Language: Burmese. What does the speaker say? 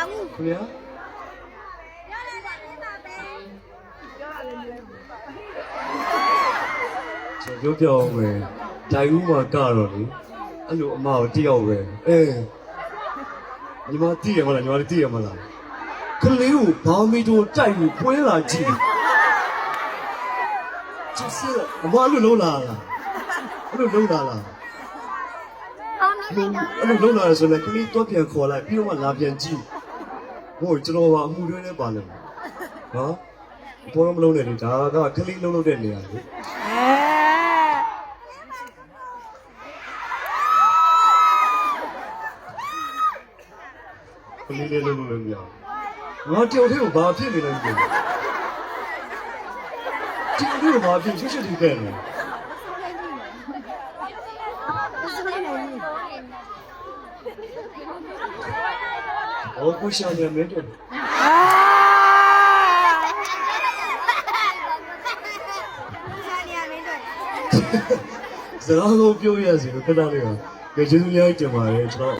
ခင်ဗျာကျွန်တော်ပြောအောင်ပဲဒိုင်ဦးမှာကတော့လေအဲ့လိုအမကိုတယောက်ပဲညီမသိရမလားညီမသိရမလားကလေးကိုဘာမီတိုတိုက်ပြီးပွဲလာကြည့်ကျစအမအဲ့လိုလုံးလာလားအဲ့လိုလုံးလာလားအဲ့လိုလုံးလာဆိုလည်းကလေးတော့ပြန်ခေါ်လိုက်ပြီးတော့မှလာပြန်ကြည့်ဟိုကျွန်တော်ကအမှုတွဲနဲ့ပါလို့နော်ဘောလုံးမလုံးနဲ့လေဒါကကလေးလုံးတဲ့နေရာလေကလေးလေးလုံးလို့မရငါတယောက်တည်းကိုဘာဖြစ်နေလဲမသိဘူးဒီလိုဘာဖြစ်ချွတ်ချွတ်ဒီတဲ့နေ哦，不想念没得。စကားကိုပြောရစီကိုခဏလေးကကျေးဇူးများတင်ပါတယ်ကျွန်တော်